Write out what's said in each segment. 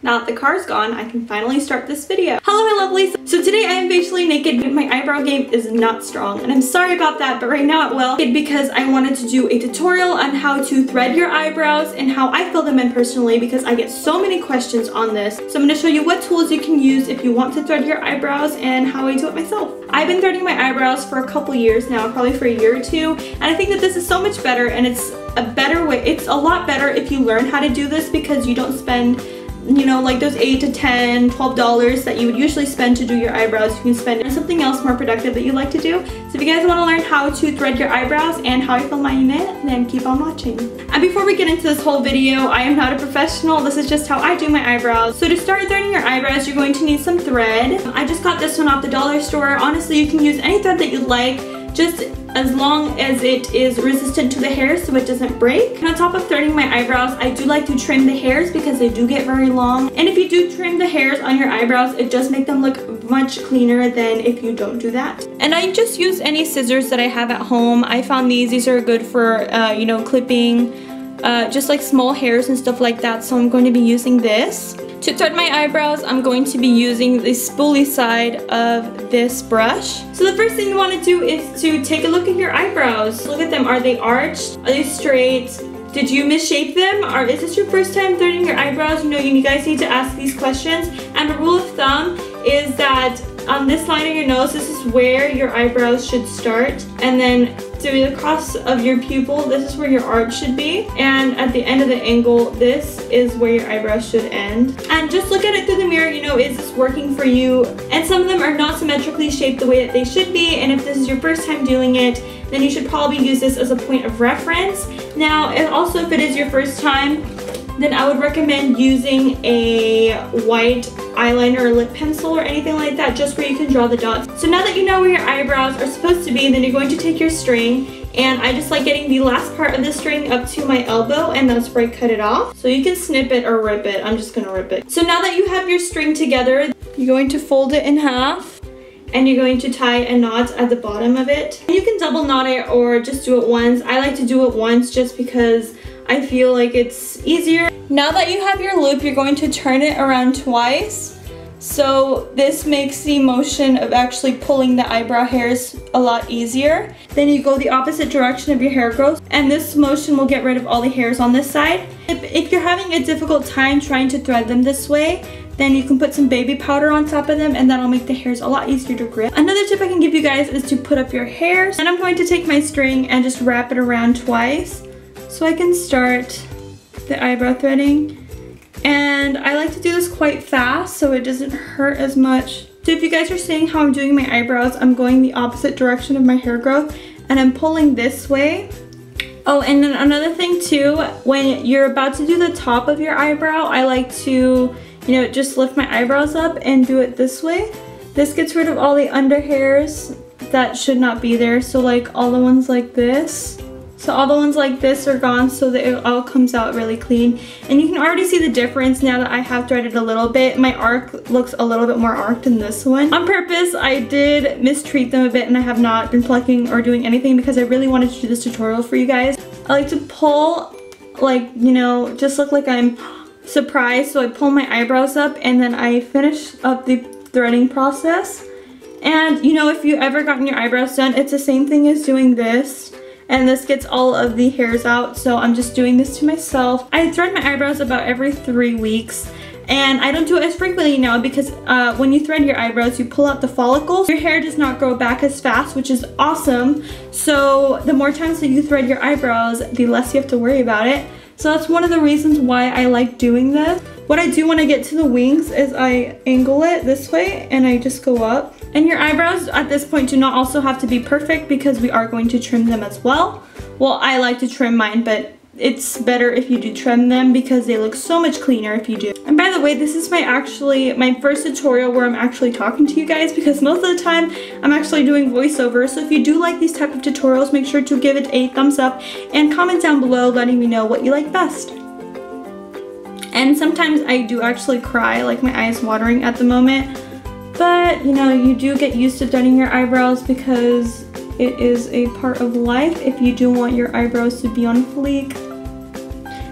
Now that the car's gone, I can finally start this video. Hello my lovelies! So today I am facially naked, but my eyebrow game is not strong. And I'm sorry about that, but right now it will. Because I wanted to do a tutorial on how to thread your eyebrows and how I fill them in personally, because I get so many questions on this. So I'm going to show you what tools you can use if you want to thread your eyebrows and how I do it myself. I've been threading my eyebrows for a couple years now, probably for a year or two. And I think that this is so much better, and it's a better way. It's a lot better if you learn how to do this, because you don't spend, you know, like those $8 to $10, $12 that you would usually spend to do your eyebrows. You can spend on something else more productive that you like to do. So if you guys want to learn how to thread your eyebrows and how I fill mine in, then keep on watching. And before we get into this whole video, I am not a professional. This is just how I do my eyebrows. So to start threading your eyebrows, you're going to need some thread. I just got this one off the dollar store. Honestly, you can use any thread that you like, just as long as it is resistant to the hairs so it doesn't break. And on top of threading my eyebrows, I do like to trim the hairs because they do get very long. And if you do trim the hairs on your eyebrows, it does make them look much cleaner than if you don't do that. And I just use any scissors that I have at home. I found these are good for, you know, clipping just like small hairs and stuff like that. So I'm going to be using this. To thread my eyebrows, I'm going to be using the spoolie side of this brush. So the first thing you want to do is to take a look at your eyebrows. Look at them. Are they arched? Are they straight? Did you misshape them? Or is this your first time threading your eyebrows? You know, you guys need to ask these questions. And the rule of thumb is that on this line of your nose, this is where your eyebrows should start. And then through the cross of your pupil, this is where your arch should be. And at the end of the angle, this is where your eyebrows should end. And just look at it through the mirror, you know, is this working for you? And some of them are not symmetrically shaped the way that they should be. And if this is your first time doing it, then you should probably use this as a point of reference. Now, and also if it is your first time, then I would recommend using a white eyeliner or lip pencil or anything like that, just where you can draw the dots. So now that you know where your eyebrows are supposed to be, then you're going to take your string, and I just like getting the last part of the string up to my elbow, and that's where I cut it off. So you can snip it or rip it. I'm just gonna rip it. So now that you have your string together, you're going to fold it in half, and you're going to tie a knot at the bottom of it. You can double knot it or just do it once. I like to do it once just because I feel like it's easier. Now that you have your loop, you're going to turn it around twice. So this makes the motion of actually pulling the eyebrow hairs a lot easier. Then you go the opposite direction of your hair growth, and this motion will get rid of all the hairs on this side. If you're having a difficult time trying to thread them this way, then you can put some baby powder on top of them, and that'll make the hairs a lot easier to grip. Another tip I can give you guys is to put up your hairs. And I'm going to take my string and just wrap it around twice so I can start the eyebrow threading. And I like to do this quite fast so it doesn't hurt as much. So if you guys are seeing how I'm doing my eyebrows, I'm going the opposite direction of my hair growth, and I'm pulling this way. Oh, and then another thing too, when you're about to do the top of your eyebrow, I like to, you know, just lift my eyebrows up and do it this way. This gets rid of all the under hairs that should not be there. So like all the ones like this. So all the ones like this are gone, so that it all comes out really clean. And you can already see the difference now that I have threaded a little bit. My arc looks a little bit more arced than this one. On purpose, I did mistreat them a bit, and I have not been plucking or doing anything because I really wanted to do this tutorial for you guys. I like to pull, like, you know, just look like I'm surprised. So I pull my eyebrows up, and then I finish up the threading process. And you know, if you ever gotten your eyebrows done, it's the same thing as doing this. And this gets all of the hairs out, so I'm just doing this to myself. I thread my eyebrows about every 3 weeks, and I don't do it as frequently now because when you thread your eyebrows, you pull out the follicles. Your hair does not grow back as fast, which is awesome. So the more times that you thread your eyebrows, the less you have to worry about it. So that's one of the reasons why I like doing this. What I do when I get to the wings is I angle it this way and I just go up. And your eyebrows at this point do not also have to be perfect because we are going to trim them as well. Well, I like to trim mine, but it's better if you do trim them because they look so much cleaner if you do. And by the way, this is my first tutorial where I'm actually talking to you guys, because most of the time I'm actually doing voiceover. So if you do like these type of tutorials, make sure to give it a thumbs up and comment down below letting me know what you like best. And sometimes I do actually cry, like my eyes watering at the moment. But you know, you do get used to threading your eyebrows because it is a part of life if you do want your eyebrows to be on fleek.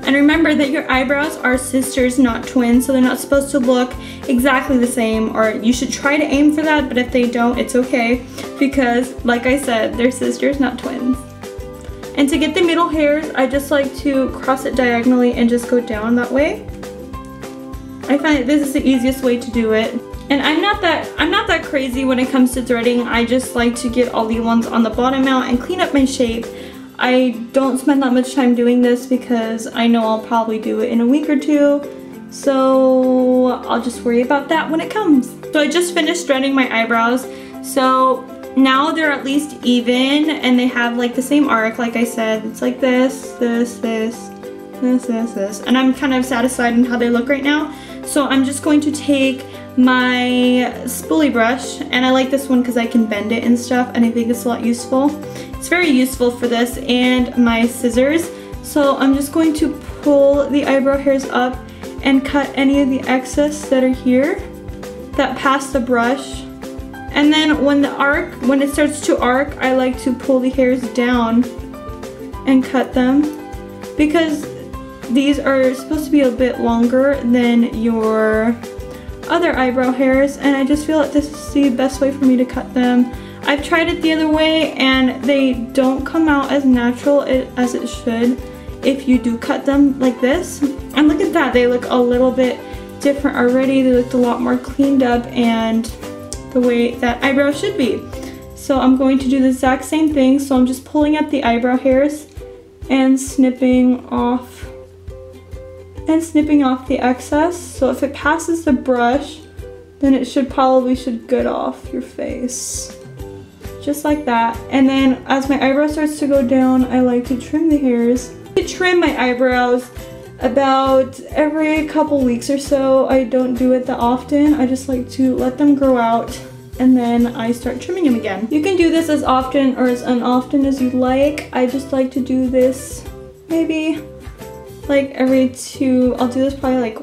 And remember that your eyebrows are sisters, not twins, so they're not supposed to look exactly the same, or you should try to aim for that, but if they don't, it's okay, because like I said, they're sisters, not twins. And to get the middle hairs, I just like to cross it diagonally and just go down that way. I find that this is the easiest way to do it. And I'm not that crazy when it comes to threading. I just like to get all the ones on the bottom out and clean up my shape. I don't spend that much time doing this because I know I'll probably do it in a week or two. So I'll just worry about that when it comes. So I just finished threading my eyebrows. So now they're at least even and they have like the same arc, like I said. It's like this, this, this, this, this, this. And I'm kind of satisfied in how they look right now. So I'm just going to take my spoolie brush, and I like this one because I can bend it and stuff, and I think it's a lot useful. It's very useful for this, and my scissors. So I'm just going to pull the eyebrow hairs up and cut any of the excess that are here that pass the brush. And then when it starts to arc, I like to pull the hairs down and cut them, because these are supposed to be a bit longer than your other eyebrow hairs, and I just feel like this is the best way for me to cut them. I've tried it the other way and they don't come out as natural as it should if you do cut them like this. And look at that, they look a little bit different already. They looked a lot more cleaned up and the way that eyebrow should be. So I'm going to do the exact same thing. So I'm just pulling up the eyebrow hairs and snipping off the excess. So if it passes the brush, then it should get off your face. Just like that. And then as my eyebrow starts to go down, I like to trim the hairs. I trim my eyebrows about every couple weeks or so. I don't do it that often. I just like to let them grow out and then I start trimming them again. You can do this as often or as unoften as you'd like. I just like to do this maybe like every I'll do this probably like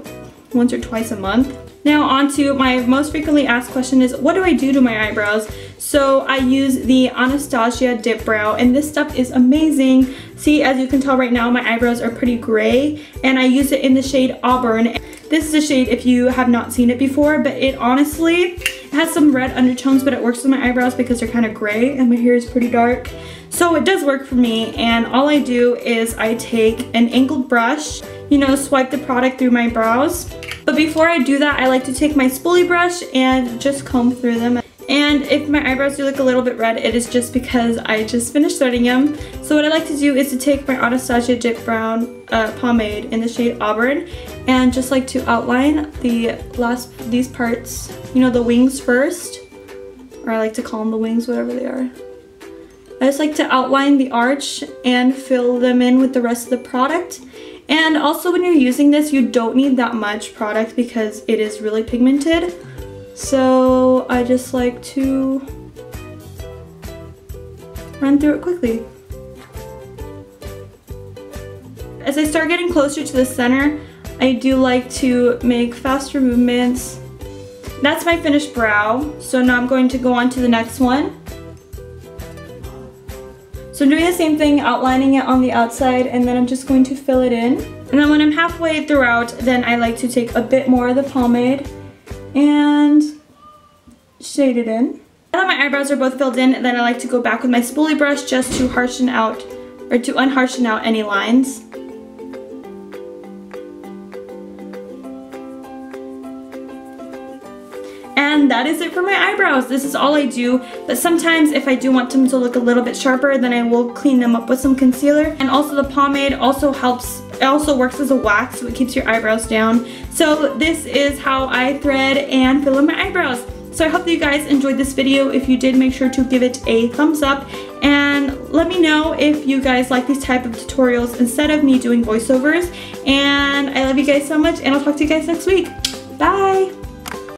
once or twice a month. Now on to my most frequently asked question is, what do I do to my eyebrows? So I use the Anastasia Dip Brow, and this stuff is amazing. See, as you can tell right now, my eyebrows are pretty gray, and I use it in the shade Auburn. This is a shade if you have not seen it before, but it honestly has some red undertones, but it works with my eyebrows because they're kind of gray and my hair is pretty dark. So it does work for me, and all I do is I take an angled brush, you know, swipe the product through my brows. But before I do that, I like to take my spoolie brush and just comb through them. And if my eyebrows do look a little bit red, it is just because I just finished threading them. So what I like to do is to take my Anastasia Dip Brown pomade in the shade Auburn and just like to outline these parts, you know, the wings first, or I like to call them the wings, whatever they are. I just like to outline the arch and fill them in with the rest of the product. And also when you're using this, you don't need that much product because it is really pigmented. So I just like to run through it quickly. As I start getting closer to the center, I do like to make faster movements. That's my finished brow. So now I'm going to go on to the next one. So I'm doing the same thing, outlining it on the outside, and then I'm just going to fill it in. And then when I'm halfway throughout, then I like to take a bit more of the pomade and shade it in. Now that my eyebrows are both filled in, then I like to go back with my spoolie brush just to harshen out, or to unharshen out any lines. And that is it for my eyebrows. This is all I do, but sometimes if I do want them to look a little bit sharper, then I will clean them up with some concealer. And also the pomade also helps, it also works as a wax, so it keeps your eyebrows down. So this is how I thread and fill in my eyebrows. So I hope that you guys enjoyed this video. If you did, make sure to give it a thumbs up and let me know if you guys like these type of tutorials instead of me doing voiceovers. And I love you guys so much, and I'll talk to you guys next week. Bye!